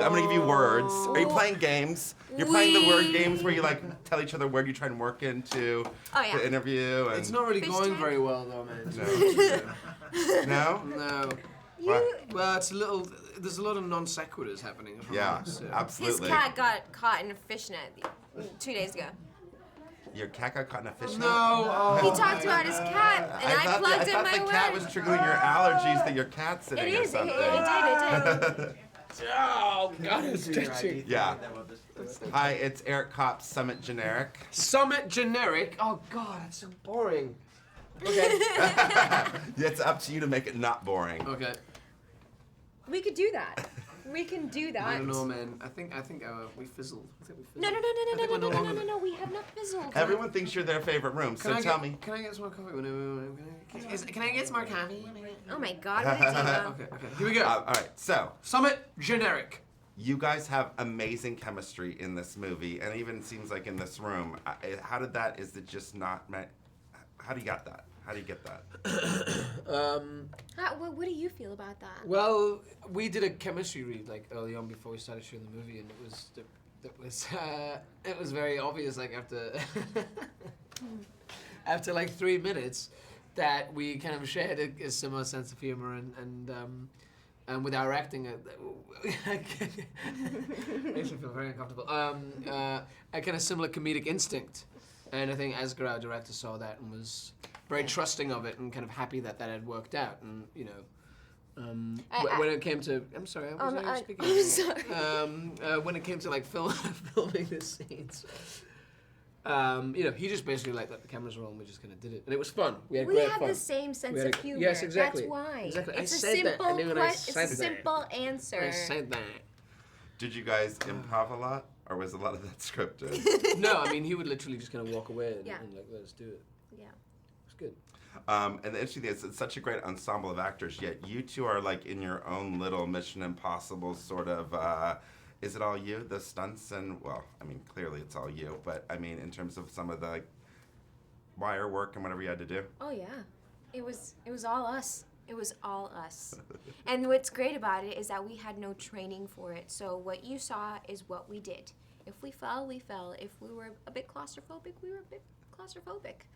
I'm gonna give you words. Are you playing games? You're playing the word games where you like tell each other a word you try and work into the interview. And it's not really going very well though, man. No. No. Well, it's a little. There's a lot of non sequiturs happening. Absolutely. His cat got caught in a fishnet 2 days ago. Your cat got caught in a fishnet? No. He talked about his cat, and I plugged in my I thought the cat was triggering your allergies that your cat's sitting It or is. something. It did. Oh, God, it's stitching. Yeah. Hi, it's Eric Kopp's Summit Generic. Summit Generic? Oh, God, that's so boring. Okay. It's up to you to make it not boring. Okay. We could do that. We can do that. I don't know, man. I think we fizzled. No. We have not fizzled. Everyone thinks you're their favorite room, so tell me. Can I get some more coffee? Can I get some more coffee? Oh my God, what are you doing? Okay. Here we go. All right, so. Summit Generic. You guys have amazing chemistry in this movie, and even seems like in this room. How did that, is it just not, how do you got that? How do you get that? What do you feel about that? Well, we did a chemistry read like early on before we started shooting the movie, and it was very obvious like after like 3 minutes that we kind of shared a similar sense of humor and with our acting, makes me feel very uncomfortable. A kind of similar comedic instinct, and I think Asghar, our director, saw that and was very trusting of it and kind of happy that had worked out. And you know, when it came to, I'm sorry, I was speaking. I'm sorry. When it came to like filming the scenes. You know, he just basically like let the cameras roll and we just kind of did it, and it was fun. We had great fun. We have the same sense of humor. Yes, exactly. That's why. Exactly. It's I a simple answer. I said that. Did you guys improv a lot, or was a lot of that scripted? No, I mean he would literally just kind of walk away and like let us do it. Yeah. It's good. And the interesting thing is, it's such a great ensemble of actors. Yet you two are like in your own little Mission Impossible sort of. Is it all you, the stunts and, well, I mean, clearly it's all you, but I mean, in terms of some of the like, wire work and whatever you had to do? Oh yeah, it was all us. It was all us. And what's great about it is that we had no training for it. So what you saw is what we did. If we fell, we fell. If we were a bit claustrophobic, we were a bit claustrophobic.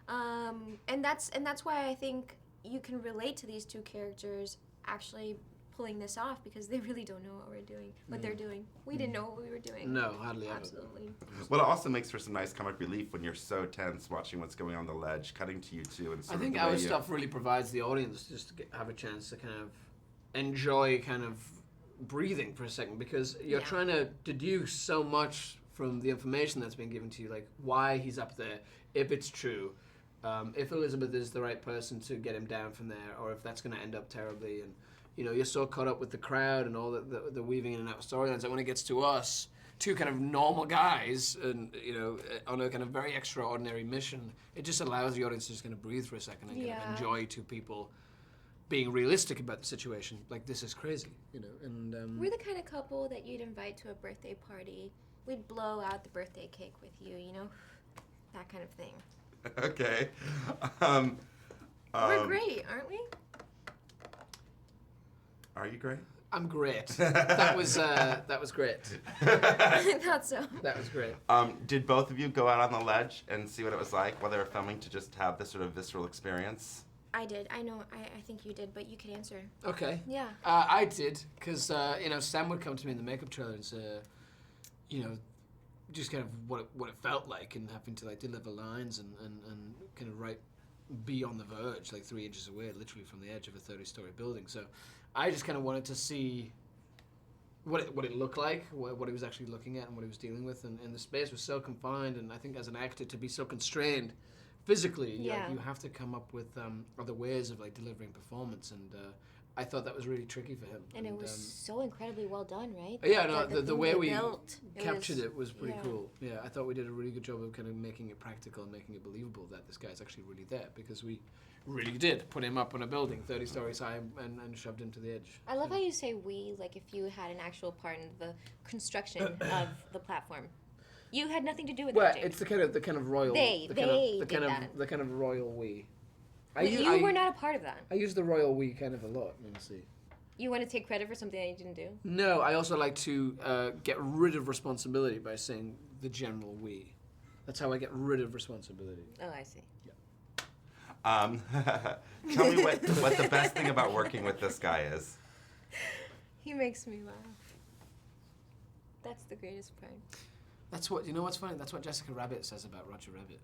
And that's why I think you can relate to these two characters actually pulling this off, because they really don't know what they're doing. We didn't know what we were doing. No, hardly ever. Absolutely. Well, it also makes for some nice comic relief when you're so tense watching what's going on the ledge, cutting to you two, and sort I think of the our way stuff really provides the audience just to have a chance to kind of enjoy kind of breathing for a second, because you're trying to deduce so much from the information that's been given to you, like why he's up there, if it's true, if Elizabeth is the right person to get him down from there, or if that's going to end up terribly. And you know, you're so caught up with the crowd and all the weaving in and out of storylines that when it gets to us, two kind of normal guys, and you know, on a kind of very extraordinary mission, it just allows the audience to just kind of breathe for a second and kind of enjoy two people being realistic about the situation. Like, this is crazy, you know. And we're the kind of couple that you'd invite to a birthday party. We'd blow out the birthday cake with you, you know, that kind of thing. Okay. We're great, aren't we? Are you great? I'm great. That was great. I thought so. That was great. Did both of you go out on the ledge and see what it was like while they were filming, to just have this sort of visceral experience? I did. I know. I think you did, but you could answer. Okay. Yeah. I did, because you know, Sam would come to me in the makeup trailer and say, you know, just kind of what it felt like, and having to like deliver lines and kind of be on the verge, like 3 inches away, literally from the edge of a 30-story building. So I just kind of wanted to see what it looked like, what he was actually looking at, and what he was dealing with, and the space was so confined. And I think as an actor, to be so constrained physically, you have to come up with other ways of like delivering performance, and I thought that was really tricky for him. And it was so incredibly well done, right? Yeah, no, the way we captured it was pretty cool. Yeah, I thought we did a really good job of kind of making it practical and making it believable that this guy's actually really there, because we really did put him up on a building 30 stories high and shoved him to the edge. I love how you say we, like if you had an actual part in the construction of the platform. You had nothing to do with that. Well, James. it's the kind of royal. The kind of royal we. You were not a part of that. I use the royal we kind of a lot. Let me see. You want to take credit for something that you didn't do? No, I also like to get rid of responsibility by saying the general we. That's how I get rid of responsibility. Oh, I see. Tell me what the best thing about working with this guy is. He makes me laugh. That's the greatest part. That's what, you know what's funny? That's what Jessica Rabbit says about Roger Rabbit.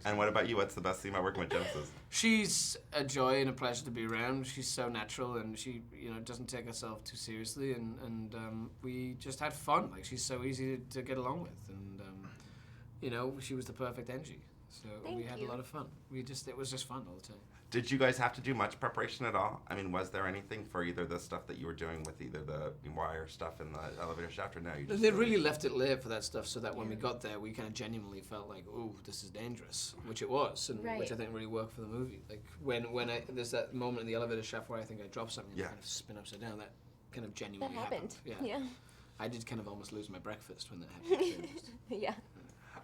And what about you? What's the best thing about working with Genesis? She's a joy and a pleasure to be around. She's so natural, and she, doesn't take herself too seriously, and we just had fun. Like, she's so easy to get along with, and she was the perfect Angie. So we had a lot of fun. It was just fun all the time. Did you guys have to do much preparation at all? I mean, was there anything for either the stuff that you were doing with either the wire stuff in the elevator shaft, or no? You just They really left it late for that stuff, so that when we got there, we kind of genuinely felt like, "Oh, this is dangerous," which it was, and which I think really worked for the movie. Like when there's that moment in the elevator shaft where I think I dropped something and kind of spin upside down. That kind of genuinely happened. Yeah. I did kind of almost lose my breakfast when that happened. Yeah.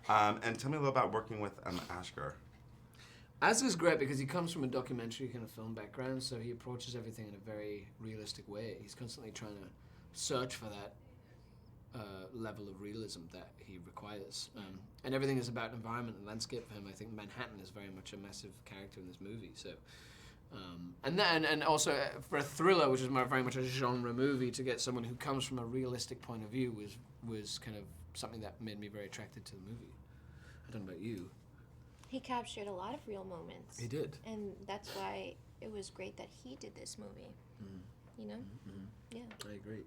And tell me a little about working with Ashgar. Asger's great because he comes from a documentary kind of film background, so he approaches everything in a very realistic way. He's constantly trying to search for that level of realism that he requires. And everything is about environment and landscape for him. I think Manhattan is very much a massive character in this movie. So, and also for a thriller, which is very much a genre movie, to get someone who comes from a realistic point of view was kind of something that made me very attracted to the movie. I don't know about you. He captured a lot of real moments. He did. And that's why it was great that he did this movie. You know? Mm-hmm. Yeah. I agree.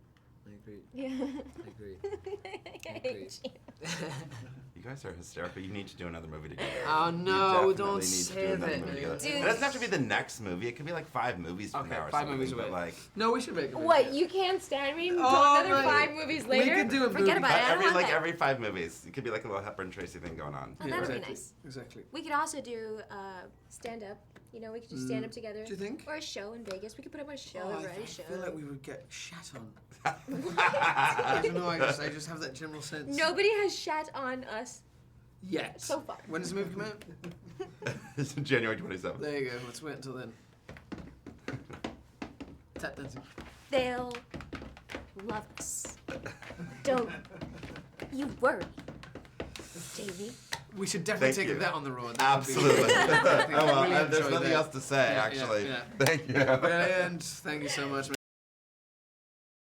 Yeah. I agree. I hate you. You guys are hysterical. You need to do another movie together. Oh, You no, definitely don't need to say do another that, movie man. together. Dude. It doesn't have to be the next movie. It could be like 5 movies from Okay, now or 5 something. movies but away. like, No, we should make a movie. What, you can't stand me? Oh, Another my- 5 movies later? We could do a Forget movie. about it. I don't want that. every 5 movies. It could be like a little Hepburn Tracy thing going on. Oh, that would be nice. Exactly. We could also do stand-up. We could do stand-up together. Do you think? Or a show in Vegas. We could put up a show, Oh, a I variety show. feel like we would get shat on. I don't know, I just have that general sense. Nobody has shat on us Yet. so far. When does the movie come out? It's January 27th. There you go. Let's wait until then. Tap dancing. They'll love us. Don't you worry, JV. We should definitely Thank take you. that on the road. Absolutely. I well, really there's enjoyed nothing that. else to say, Yeah, actually. yeah. Thank you. Brilliant. Thank you so much, man.